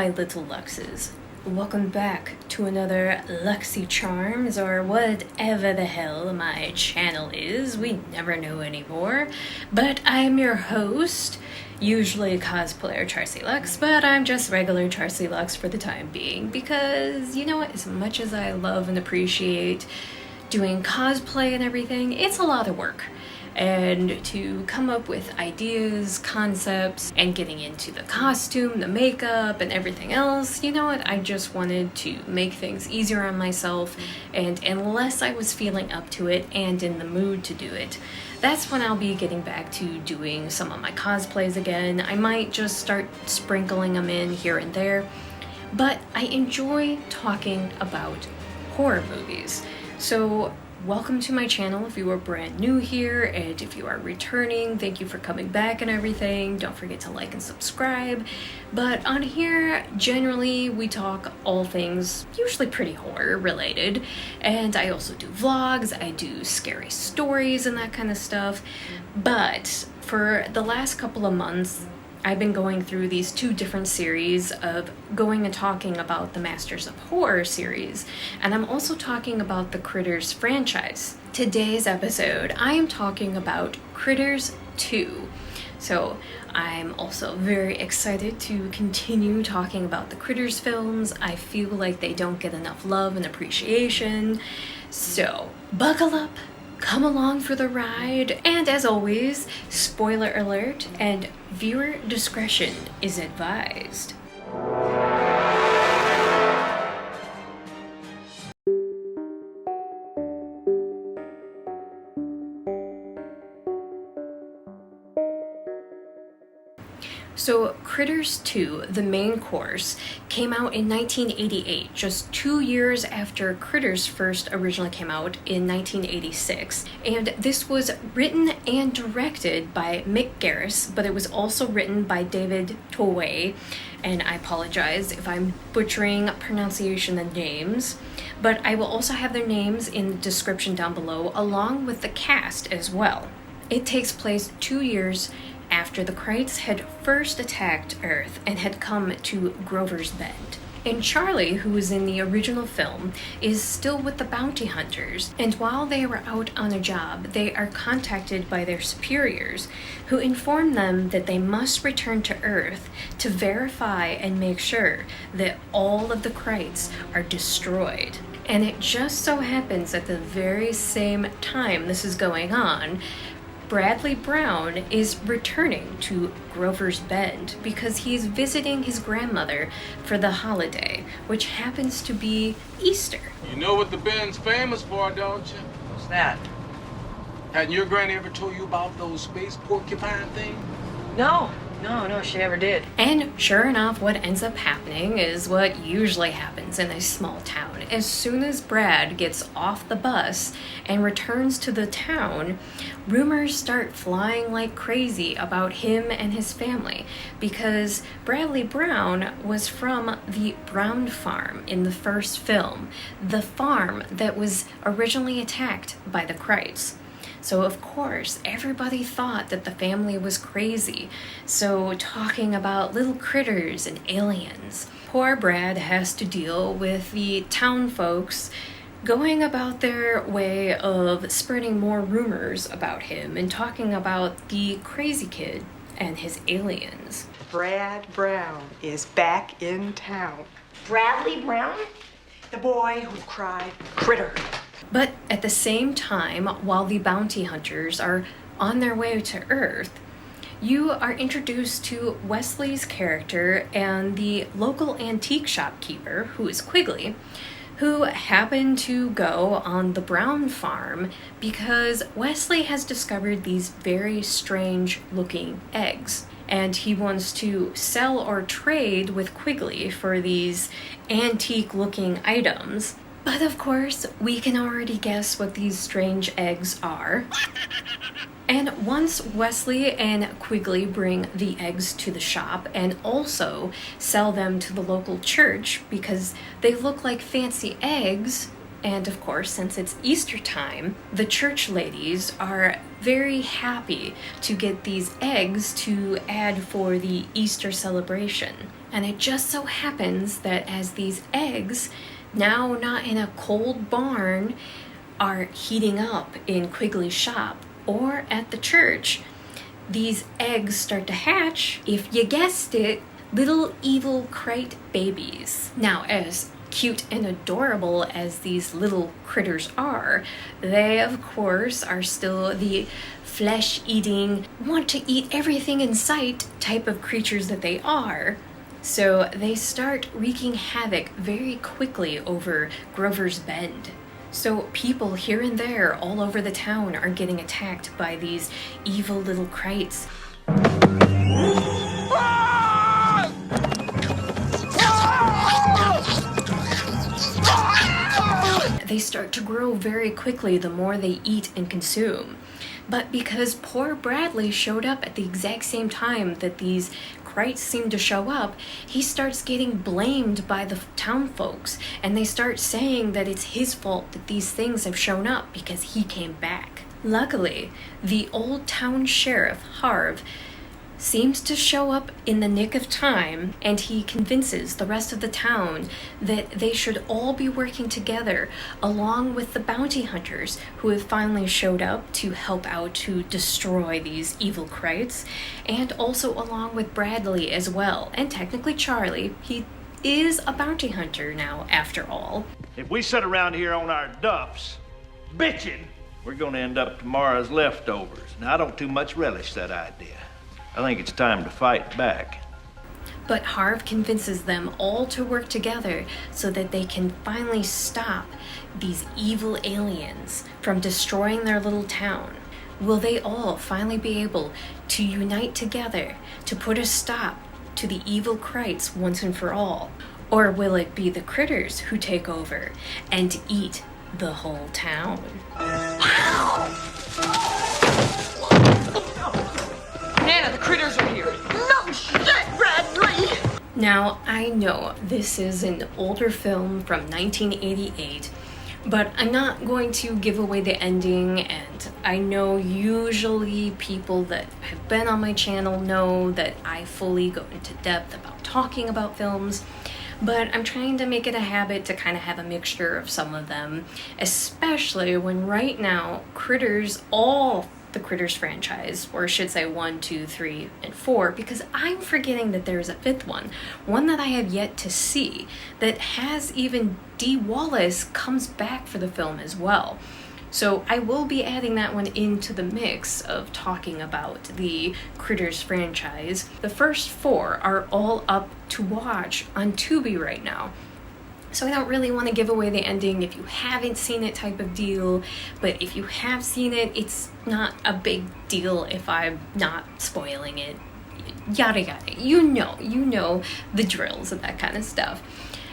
my little Luxes. Welcome back to another Luxy Charms, or whatever the hell my channel is. We never know anymore. But I'm your host, usually cosplayer Charcy Lux, but I'm just regular Charcy Lux for the time being, because, you know what, as much as I love and appreciate doing cosplay and everything, it's a lot of work. And to come up with ideas, concepts, and getting into the costume, the makeup, and everything else, you know what, I just wanted to make things easier on myself, and unless I was feeling up to it and in the mood to do it, that's when I'll be getting back to doing some of my cosplays again. I might just start sprinkling them in here and there, but I enjoy talking about horror movies. So welcome to my channel if you are brand new here, and if you are returning, thank you for coming back and everything. Don't forget to like and subscribe. But on here, generally, we talk all things usually pretty horror related, and I also do vlogs, I do scary stories and that kind of stuff. But for the last couple of months, I've been going through these two different series of going and talking about the Masters of Horror series, and I'm also talking about the Critters franchise. Today's episode, I am talking about Critters 2. So I'm also very excited to continue talking about the Critters films. I feel like they don't get enough love and appreciation. So buckle up, come along for the ride, and as always, spoiler alert and viewer discretion is advised. So Critters 2, the main course, came out in 1988, just 2 years after Critters first originally came out in 1986. And this was written and directed by Mick Garris, but it was also written by David Twohy, and I apologize if I'm butchering pronunciation and names, but I will also have their names in the description down below, along with the cast as well. It takes place 2 years after the Krites had first attacked Earth and had come to Grover's Bend. And Charlie, who was in the original film, is still with the bounty hunters, and while they were out on a job, they are contacted by their superiors, who inform them that they must return to Earth to verify and make sure that all of the Krites are destroyed. And it just so happens at the very same time this is going on, Bradley Brown is returning to Grover's Bend because he's visiting his grandmother for the holiday, which happens to be Easter. You know what the Bend's famous for, don't you? What's that? Hadn't your granny ever told you about those space porcupine things? No, she never did. And sure enough, what ends up happening is what usually happens in a small town. As soon as Brad gets off the bus and returns to the town, rumors start flying like crazy about him and his family, because Bradley Brown was from the Brown farm in the first film, the farm that was originally attacked by the Krites. So of course, everybody thought that the family was crazy, so talking about little critters and aliens. Poor Brad has to deal with the town folks going about their way of spreading more rumors about him and talking about the crazy kid and his aliens. Brad Brown is back in town. Bradley Brown? The boy who cried critter. But at the same time, while the bounty hunters are on their way to Earth, you are introduced to Wesley's character and the local antique shopkeeper, who is Quigley, who happen to go on the Brown farm because Wesley has discovered these very strange looking eggs. And he wants to sell or trade with Quigley for these antique looking items. But of course, we can already guess what these strange eggs are. And once Wesley and Quigley bring the eggs to the shop and also sell them to the local church because they look like fancy eggs, And of course, since it's Easter time, the church ladies are very happy to get these eggs to add for the Easter celebration. And it just so happens that as these eggs, now not in a cold barn, are heating up in Quigley's shop or at the church, these eggs start to hatch, if you guessed it, little evil Krite babies. Now, as cute and adorable as these little critters are, they of course are still the flesh-eating, want to eat everything in sight type of creatures that they are. So they start wreaking havoc very quickly over Grover's Bend. So people here and there all over the town are getting attacked by these evil little Krites. They start to grow very quickly the more they eat and consume. But because poor Bradley showed up at the exact same time that these Krites seem to show up, he starts getting blamed by the town folks, and they start saying that it's his fault that these things have shown up because he came back. Luckily, the old town sheriff, Harv, seems to show up in the nick of time, and he convinces the rest of the town that they should all be working together along with the bounty hunters who have finally showed up to help out to destroy these evil Krites, and also along with Bradley as well, and technically Charlie. He is a bounty hunter now, after all. If we sit around here on our duffs, bitching, we're gonna end up tomorrow's leftovers. Now, I don't too much relish that idea. I think it's time to fight back. But Harv convinces them all to work together so that they can finally stop these evil aliens from destroying their little town. Will they all finally be able to unite together to put a stop to the evil Krites once and for all? Or will it be the critters who take over and eat the whole town? Nana, the critters are here. No shit, Bradley! Now, I know this is an older film from 1988, but I'm not going to give away the ending, and I know usually people that have been on my channel know that I fully go into depth about talking about films, but I'm trying to make it a habit to kind of have a mixture of some of them, especially when right now Critters, all the Critters franchise, or I should say 1, 2, 3, and 4, because I'm forgetting that there's a 5th one that I have yet to see, that has even Dee Wallace comes back for the film as well. So I will be adding that one into the mix of talking about the Critters franchise. The first 4 are all up to watch on Tubi right now. So I don't really want to give away the ending if you haven't seen it type of deal, but if you have seen it, it's not a big deal if I'm not spoiling it. Yada yada. You know the drills and that kind of stuff.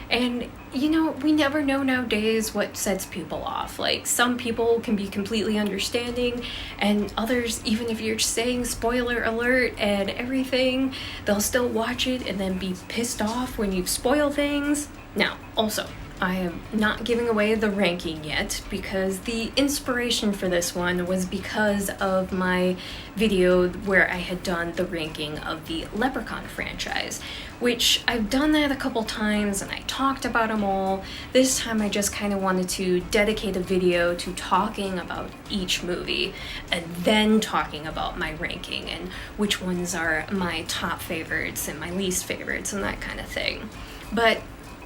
And, you know, we never know nowadays what sets people off. Like, some people can be completely understanding, and others, even if you're saying spoiler alert and everything, they'll still watch it and then be pissed off when you spoil things. Now, also, I am not giving away the ranking yet because the inspiration for this one was because of my video where I had done the ranking of the Leprechaun franchise, which I've done that a couple times and I talked about them all. This time I just kind of wanted to dedicate a video to talking about each movie and then talking about my ranking and which ones are my top favorites and my least favorites and that kind of thing. But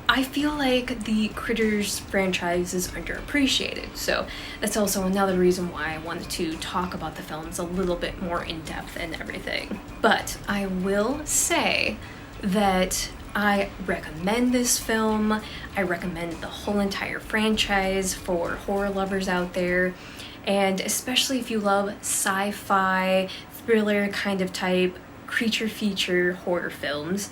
I feel like the Critters franchise is underappreciated, so that's also another reason why I wanted to talk about the films a little bit more in depth and everything. But I will say that I recommend this film. I recommend the whole entire franchise for horror lovers out there, and especially if you love sci-fi, thriller kind of type, creature feature horror films.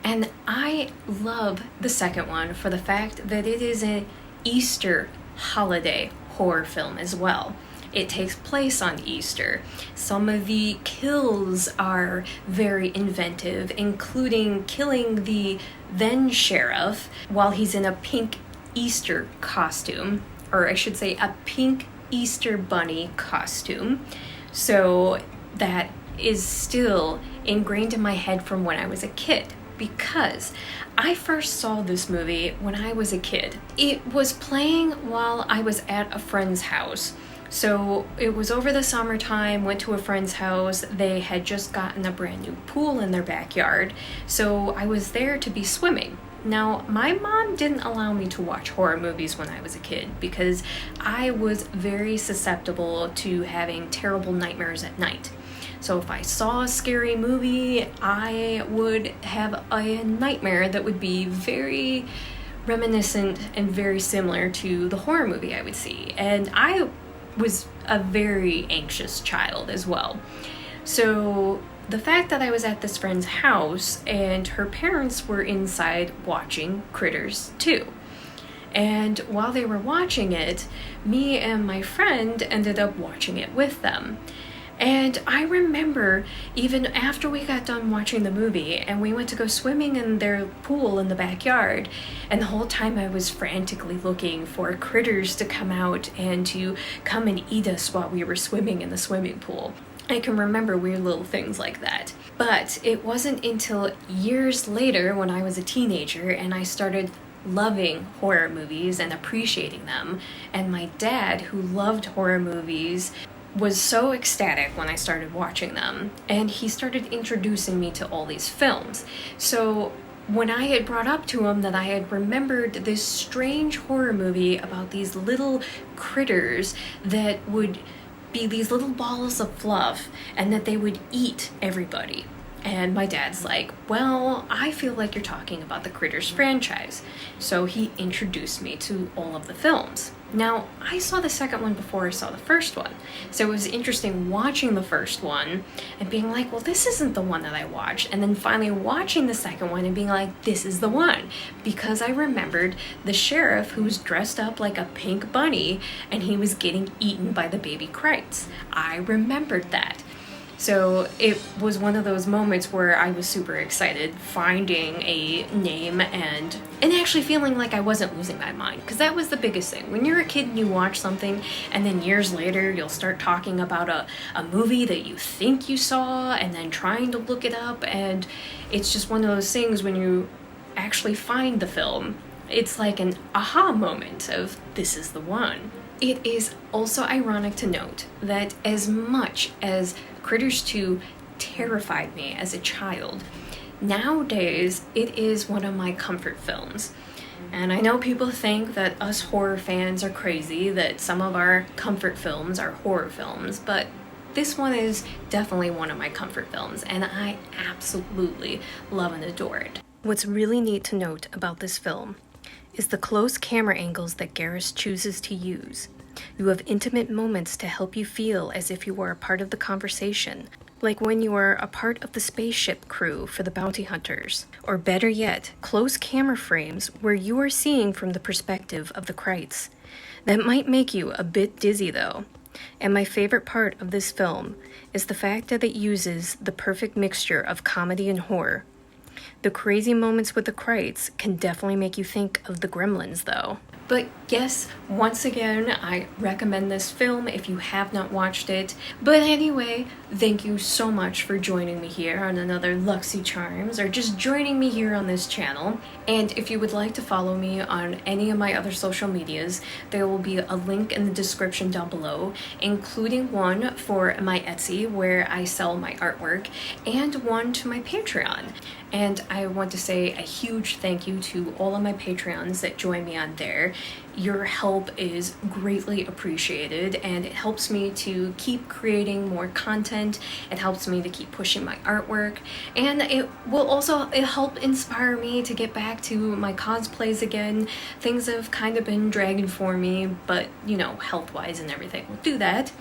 And I love the second one for the fact that it is an Easter holiday horror film as well. It takes place on Easter. Some of the kills are very inventive, including killing the then sheriff while he's in a pink Easter costume. or I should say a pink Easter bunny costume. So that is still ingrained in my head from when I was a kid, because I first saw this movie when I was a kid. It was playing while I was at a friend's house. So it was over the summertime, went to a friend's house. They had just gotten a brand new pool in their backyard. So I was there to be swimming. Now, my mom didn't allow me to watch horror movies when I was a kid because I was very susceptible to having terrible nightmares at night. So if I saw a scary movie, I would have a nightmare that would be very reminiscent and very similar to the horror movie I would see. And I was a very anxious child as well. So the fact that I was at this friend's house and her parents were inside watching Critters 2. And while they were watching it, me and my friend ended up watching it with them. And I remember even after we got done watching the movie and we went to go swimming in their pool in the backyard, and the whole time I was frantically looking for critters to come out and to come and eat us while we were swimming in the swimming pool. I can remember weird little things like that. But it wasn't until years later when I was a teenager and I started loving horror movies and appreciating them, and my dad, who loved horror movies, was so ecstatic when I started watching them, and he started introducing me to all these films. So when I had brought up to him that I had remembered this strange horror movie about these little critters that would be these little balls of fluff and that they would eat everybody. And my dad's like, well, I feel like you're talking about the Critters franchise. So he introduced me to all of the films. Now, I saw the second one before I saw the first one. So it was interesting watching the first one and being like, well, this isn't the one that I watched. And then finally watching the second one and being like, this is the one. Because I remembered the sheriff who was dressed up like a pink bunny and he was getting eaten by the baby Krites. I remembered that. So it was one of those moments where I was super excited finding a name and actually feeling like I wasn't losing my mind, because that was the biggest thing. When you're a kid and you watch something and then years later you'll start talking about a movie that you think you saw and then trying to look it up, and it's just one of those things when you actually find the film, it's like an aha moment of this is the one. It is also ironic to note that as much as Critters 2 terrified me as a child, nowadays it is one of my comfort films. And I know people think that us horror fans are crazy, that some of our comfort films are horror films, but this one is definitely one of my comfort films, and I absolutely love and adore it. What's really neat to note about this film is the close camera angles that Garris chooses to use. You have intimate moments to help you feel as if you were a part of the conversation, like when you are a part of the spaceship crew for the bounty hunters, or better yet, close camera frames where you are seeing from the perspective of the Krites. That might make you a bit dizzy though, and my favorite part of this film is the fact that it uses the perfect mixture of comedy and horror. The crazy moments with the Krites can definitely make you think of the Gremlins though. But yes, once again, I recommend this film if you have not watched it. But anyway, thank you so much for joining me here on another Luxy Charms, or just joining me here on this channel. And if you would like to follow me on any of my other social medias, there will be a link in the description down below, including one for my Etsy where I sell my artwork, and one to my Patreon. And I want to say a huge thank you to all of my Patreons that join me on there. Your help is greatly appreciated, and it helps me to keep creating more content. It helps me to keep pushing my artwork, and it will also help inspire me to get back to my cosplays again. Things have kind of been dragging for me, but you know, health-wise and everything will do that.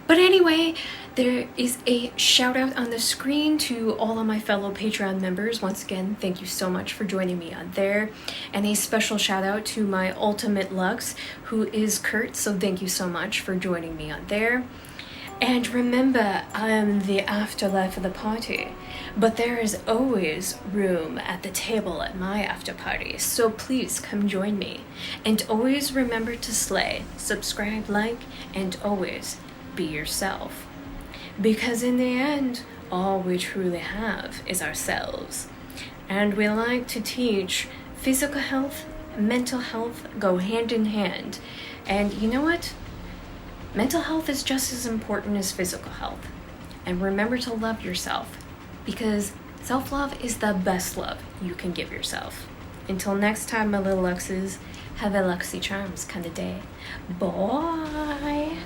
But anyway, there is a shout out on the screen to all of my fellow Patreon members. Once again, thank you so much for joining me on there. And a special shout out to my ultimate Lux, who is Kurt. So thank you so much for joining me on there. And remember, I am the afterlife of the party, but there is always room at the table at my after party, so please come join me. And always remember to slay, subscribe, like, and always be yourself. Because in the end, all we truly have is ourselves. And we like to teach physical health, mental health go hand in hand. And you know what? Mental health is just as important as physical health. And remember to love yourself, because self-love is the best love you can give yourself. Until next time, my little Luxes, have a Luxy Charms kind of day. Bye!